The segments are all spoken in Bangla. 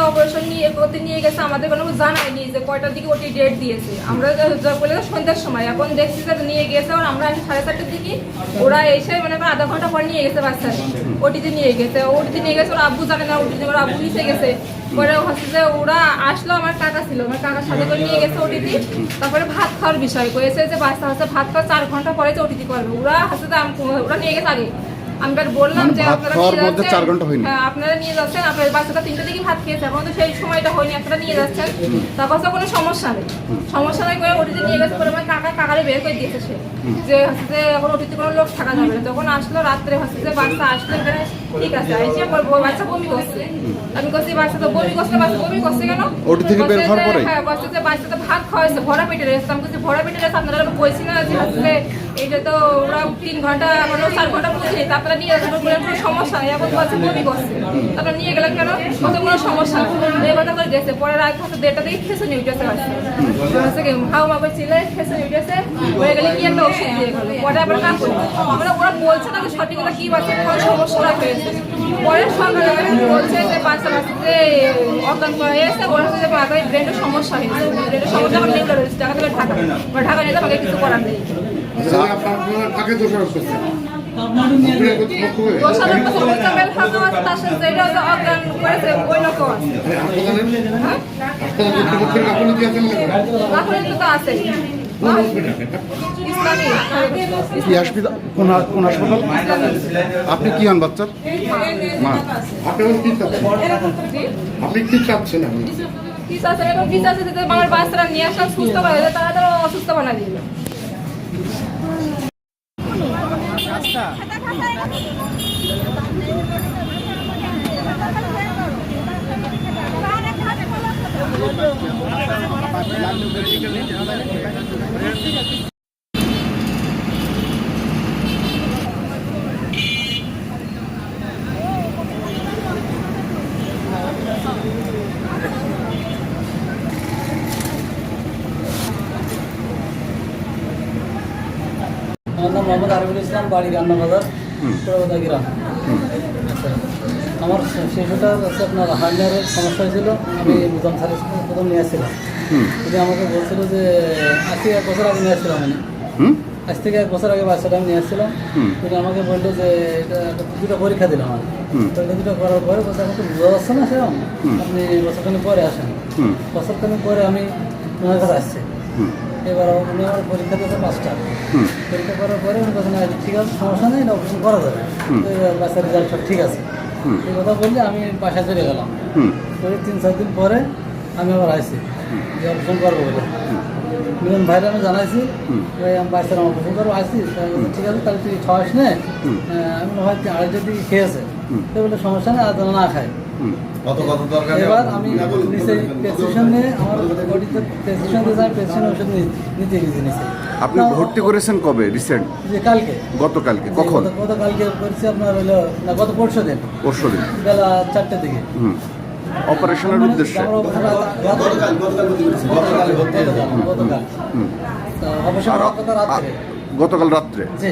অপারেশন নিয়ে গেছে, আমাদের কোনো জানায়নি যে কয়টার দিকে ওটি ডেট দিয়েছে। আমরা বলে সন্ধ্যার সময়, এখন দেখছি যে নিয়ে গেছে ওরা, আমরা 4:30টার দিকে, ওরা এসে মানে আধা ঘন্টা পরে নিয়ে গেছে বাচ্চা, ওটিতে নিয়ে গেছে। ওটিতে নিয়ে গেছে, ওরা আব্বু জানে না, ওটিতে ওরা আব্বু নিচে গেছে। পরে হচ্ছে যে ওরা আসলো, আমার কাকা ছিল, আমার কাকার সাথে করে নিয়ে গেছে ওটিতে। তারপরে ভাত খাওয়ার বিষয় কয়েছে যে বাচ্চা হচ্ছে ভাত খাওয়া 4 ঘন্টা পরে যে ওটিতে করবে। ওরা হচ্ছে যে ওরা নিয়ে গেছে আগে। আমি বললাম যে আপনারা নিয়ে যাচ্ছেন, আপনার বাচ্চাটা 3টা দিকে ভাত খেয়েছে, এখন তো সেই সময়টা হয়নি, আপনারা নিয়ে যাচ্ছেন। তারপর তো কোনো সমস্যা নেই করে ওটিতে নিয়ে গেছে। পরে আমার কাকারে বের করে দিয়েছে সে, যে হচ্ছে যে এখন ওটিতে কোনো লোক থাকা যাবে না। তখন আসলো রাত্রে, হচ্ছে যে বাচ্চা আসলো এখানে, ঠিক আছে আইসে বাচ্চা বমি করছে। আমি বলছি বাচ্চা তো বমি করছে, বাচ্চা বমি করছে কেন? হ্যাঁ, বলছে যে বাচ্চাটা ভাত খাওয়াইছে, ভরা পেটে রয়েছে। আমি বলছি ভরা পেটে রয়েছে, আপনারা বলছি না যে হচ্ছে এইটা তো ওরা 3 ঘন্টা মানে 4 ঘন্টা বুঝিনি, তারপরে নিয়ে যাচ্ছে কোনো সমস্যা নেই। এখন বলছে বমি করছে, তারপরে নিয়ে গেলেন কেন? কত কোনো সমস্যা নেই, এই কথা করে গেছে। পরে রাত হচ্ছে 1:30 দিকে খেসে নিয়ে উঠেছে, হচ্ছে কি হাও মাকে ছিলে খেসে নিয়ে উঠেছে, হয়ে গেলে কি একটা ওষুধ দিয়ে গেলো। পরে আবার কাজ আমরা ওরা বলছে না যে সঠিক কি বাচ্চা কোনো সমস্যা হয়েছে। পরে সকালে বলছে যে বাচ্চা যে অজ্ঞান হয়েছে, ওরা হচ্ছে যে মাথায় ব্রেনের সমস্যা হয়েছে, ব্রেনের সমস্যা আমার নিউরো রয়েছে, ঢাকা থেকে ঢাকা নিয়ে আমাকে কিছু করার নেই। আপনি কি হন বাচ্চার মা? আপনি কি চাচ্ছেন? আমার বাচ্চারা নিয়ে আসা সুস্থ করে, তারা তো অসুস্থ বানা দিল। আমার নাম মোহাম্মদ আরিফুল ইসলাম, বাড়ি রান্নাবাজার, পুরোদা গ্রাম। আমার শিশুটা হচ্ছে আপনার হার্নিয়ারের সমস্যা হয়েছিল। আমি মুজাম স্যারের প্রথম নিয়ে আসছিলাম। তিনি আমাকে বলছিল যে আজ থেকে 1 বছর আগে নিয়ে আসছিলাম, আজ থেকে 1 বছর আগে বাচ্চাটা আমি নিয়ে আসছিলাম। তিনি আমাকে বললো যে এটা 2টা পরীক্ষা দিলাম। আমি তো 2টা করার পরে বলছে আমাকে বোঝা যাচ্ছে না সেরকম, আপনি বছরখানি পরে আসেন। বছরখানি পরে আমি ওনার কাছে আসছি। এবার উনি আমার পরীক্ষা দিয়েছে 5টা। পরীক্ষা করার পরে উনি বলছেন ঠিক আছে, সমস্যা নেই, অপারেশন করা যাবে, বাচ্চার রেজাল্ট সব ঠিক আছে। এই কথা বললে আমি বাসায় চলে গেলাম। পরে 3-4 দিন পরে আমি আবার আসছি যে অপারেশন করবো বলে। মিলন ভাইরা আমি জানাইছি আমি বাচ্চার অপারেশন করবো, আসছি। ঠিক আছে, তাহলে তুই খাওয়াস নে। আমি ভাই 2:30টার দিকে খেয়েছে, তো বলে সমস্যা নেই, আর যেন না খায়। এবার আমি নিচে প্রেসক্রিপশন নিয়ে আমার বডিতে প্রেসক্রিপশন দিয়েছে, আমি প্রেসক্রিপশন ওষুধ নিতে গেছি নিচে। আপনি ভর্তি করেছেন কবে? রিসেন্ট? যে কালকে। গতকালকে? কখন? গতকালকে করেছি আপনার হলো না, গত পরশুদিন বেলা 4টার দিকে। অপারেশনের উদ্দেশ্যে গতকাল রাত্রে? জি,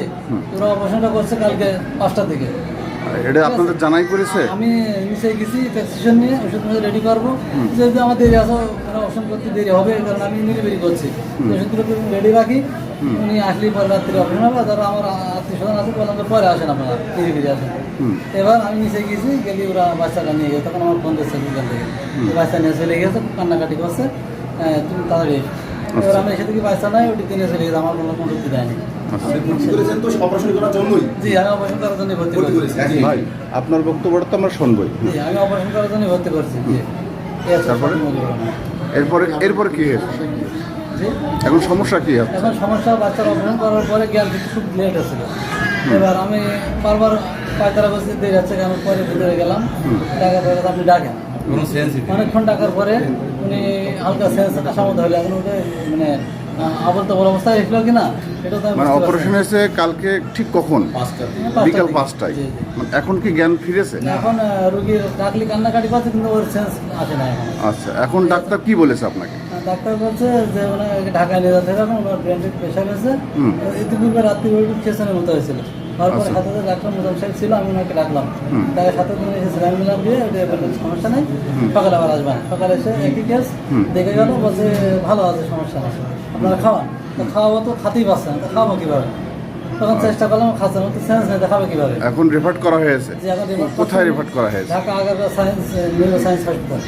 পুরো অপারেশনটা করছে কালকে 5টার দিকে। এটা আপনাদের জানাই করেছে? আমি নিচে গেছি প্রেসক্রিপশন নিয়ে, ওষুধ রেডি করবো। যেহেতু আমার দেরি আছে, অপারেশন করতে দেরি হবে, কারণ আমি নিরিবিরি করছি, ওষুধগুলো রেডি রাখি। উনি আসলেই পরে রাত্রে অপারেশন হবে। যারা আমার আত্মীয়-স্বজন আছে বললাম পরে আসেন, আপনারা নিরিবিরি আসেন। এবার আমি নিচে গেছি, গেলে ওরা বাচ্চাটা নিয়ে গেছে। তখন আমার ফোন দিচ্ছে দুজন থেকে, বাচ্চা নিয়ে চলে গেছে, কান্নাকাটি করছে, তুমি তাড়াতাড়ি। এবার আমি এসে থেকে বাচ্চা নাই, ওটি কিনে চলে গেছে, আমার কোনো যুক্তি দেয়নি। জি, আমি অপারেশন করার জন্য ভর্তি করেছি। ভাই, আপনার বক্তব্যটা তো আমরা শুনবই। জি, আমি অপারেশন করার জন্য ভর্তি করছি। এরপরে কি হয়েছে? এখন সমস্যা কি? এখন সমস্যা বাচ্চার অপারেশন করার পরে জ্ঞান খুব লেট হয়েছিল। এবার আমি বারবার পায়তারা বসে দিয়ে যাচ্ছে, আমি পরে ভিতরে গেলাম, ডাকার পরে আপনি ডাকেন। অনেকক্ষণ ডাকার পরে উনি হালকা সেন্স আসার মতো হলো, এখন ওটা মানে আবল তাবল অবস্থায় এসলো কিনা এটা তো আমি মানে বুঝতে অপারেশন পারছি হয়েছে কালকে ঠিক কখন? না। বিকাল 5টার 5টায়। জি, জি। মানে এখন কি জ্ঞান ফিরেছে? এখন রুগীর ডাকলি কান্নাকাটি পাচ্ছে কিন্তু ওর সেন্স আসে না এখন। আচ্ছা, এখন ডাক্তার কি বলেছে আপনাকে? ডাক্তার বলছে যে মানে ওকে ঢাকায় নিয়ে যেতে হবে, ওনার ব্রেনের প্রেশার আছে। হুম। ইতিপূর্বে রাত্রি ওই স্টেশনের মতো হয়েছিল, তারপরে আচ্ছা। হাতে ডাক্তার মুজাম সাহেব ছিল, আমি ওনাকে ডাকলাম, হুম। তাকে সাথে দিন এসে সিলাম মিলাম দিয়ে ওটা বললেন সমস্যা নেই, সকালে আবার আসবেন। সকালে এসে একই কেস হুম। দেখে গেল, বলছে ভালো আছে, সমস্যা নেই, আপনারা খাওয়ান। তো খাওয়াবো তো খাতেই পারছে না, তো খাওয়াবো কীভাবে? তখন চেষ্টা করলাম, খাচ্ছে না, তো সেন্স নেই, দেখাবে কীভাবে? এখন রেফার করা হয়েছে? যে এখন কোথায় রেফার করা হয়েছে? Dhaka Agargaon science neuro science hospital.